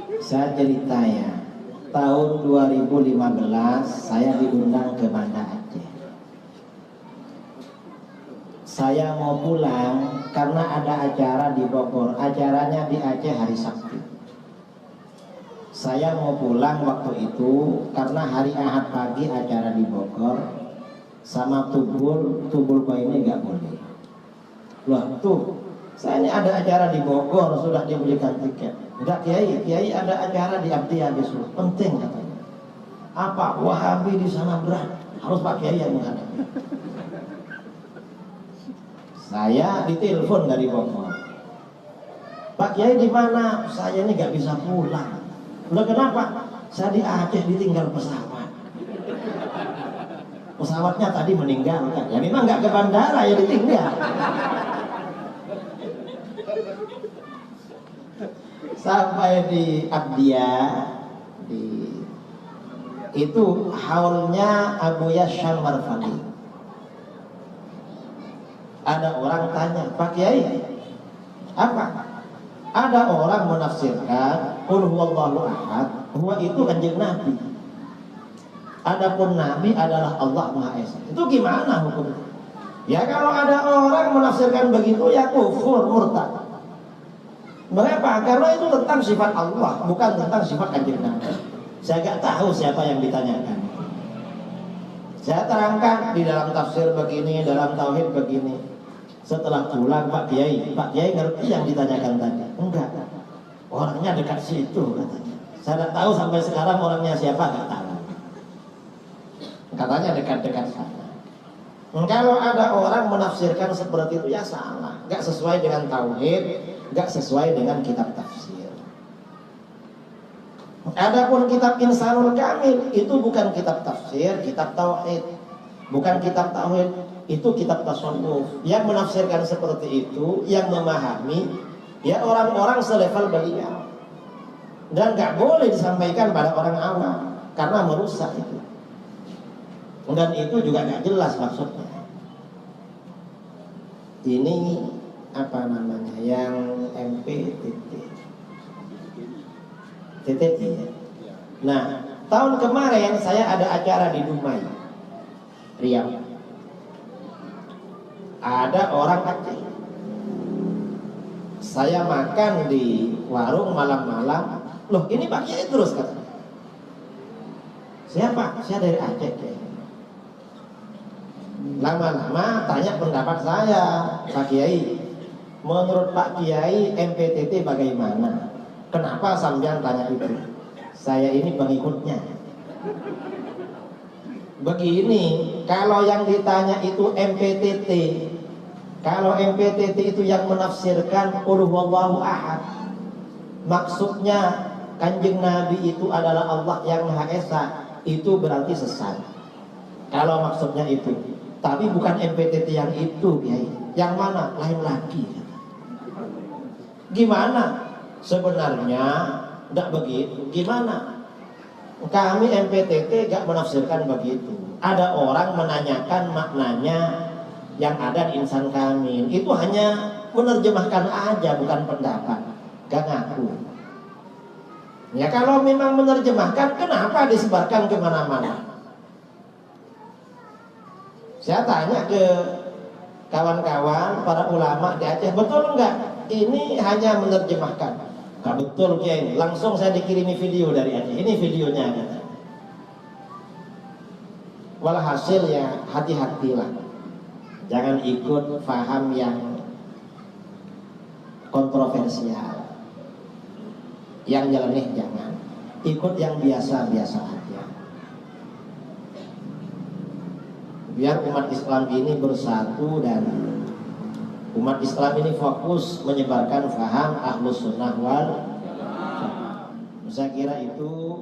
Saya cerita ya, tahun 2015 saya diundang ke Banda Aceh. Saya mau pulang karena ada acara di Bogor. Acaranya di Aceh hari Sabtu. Saya mau pulang waktu itu karena hari Ahad pagi acara di Bogor. Sama Tubul kok ini nggak boleh. Loh tuh, saya ini ada acara di Bogor, sudah dibelikan tiket. Enggak Kiai ada acara di Abdi besok, penting katanya. Apa? Wahabi di sana berat, harus Pak Kiai yang menghadapi. Saya ditelepon dari Bogor. Pak Kiai di mana? Saya ini nggak bisa pulang. Loh kenapa? Saya di Aceh ditinggal pesawat. Pesawatnya tadi meninggalkan. Ya memang nggak ke bandara ya ditinggal. Sampai di Abdia, itu haulnya Abu Yashal Marfali. Ada orang tanya, Pak Kiai, apa? Ada orang menafsirkan Qul huwallahu ahad, huwa itu kanjeng Nabi. Adapun Nabi adalah Allah Maha Esa. Itu gimana hukumnya? Ya kalau ada orang menafsirkan begitu ya kufur, murtad. Mengapa? Karena itu tentang sifat Allah, bukan tentang sifat kanjeng Nabi. Saya nggak tahu siapa yang ditanyakan. Saya terangkan di dalam tafsir begini, dalam tauhid begini. Setelah pulang Pak Kiai ngerti yang ditanyakan tadi? Enggak. Orangnya dekat situ katanya. Saya tidak tahu sampai sekarang orangnya siapa, nggak tahu. Katanya dekat-dekat sana. Kalau ada orang menafsirkan seperti itu ya salah, nggak sesuai dengan tauhid, nggak sesuai dengan kitab tafsir. Adapun kitab Insanul Kamil itu bukan kitab tafsir, kitab tauhid, bukan kitab tauhid, itu kitab tasawuf. Yang menafsirkan seperti itu, yang memahami, ya orang-orang selevel beliau, dan nggak boleh disampaikan pada orang awam karena merusak itu. Dan itu juga nggak jelas maksudnya. Ini apa namanya yang MPTT TTT ya. Nah tahun kemarin saya ada acara di Dumai Riau. Ada orang Aceh. Saya makan di warung malam-malam. Loh ini Pak Kiai terus katanya. Siapa? Saya dari Aceh Kiai. Lama-lama tanya pendapat saya, Pak Kiai, menurut Pak Kiai MPTT bagaimana? Kenapa sampean tanya itu? Saya ini pengikutnya. Begini, kalau yang ditanya itu MPTT, kalau MPTT itu yang menafsirkan Qul huwallahu ahad, maksudnya kanjeng Nabi itu adalah Allah yang Maha Esa, itu berarti sesat. Kalau maksudnya itu. Tapi bukan MPTT yang itu, Kiai. Yang mana? Lain lagi. Gimana? Sebenarnya tidak begitu. Gimana? Kami MPTT gak menafsirkan begitu. Ada orang menanyakan maknanya yang ada di Insan Kamil. Itu hanya menerjemahkan aja, bukan pendapat. Gak ngaku. Ya kalau memang menerjemahkan, kenapa disebarkan kemana-mana? Saya tanya ke kawan-kawan, para ulama di Aceh, betul enggak? Ini hanya menerjemahkan. Enggak betul Kiai. Langsung saya dikirimi video dari Aceh. Ini videonya kata. Walhasil ya hati-hatilah. Jangan ikut paham yang kontroversial. Yang nyeleneh jangan. Ikut yang biasa-biasa aja. Biar umat Islam ini bersatu dan umat Islam ini fokus menyebarkan faham Ahlus Sunnah wal Jamaah. Saya kira itu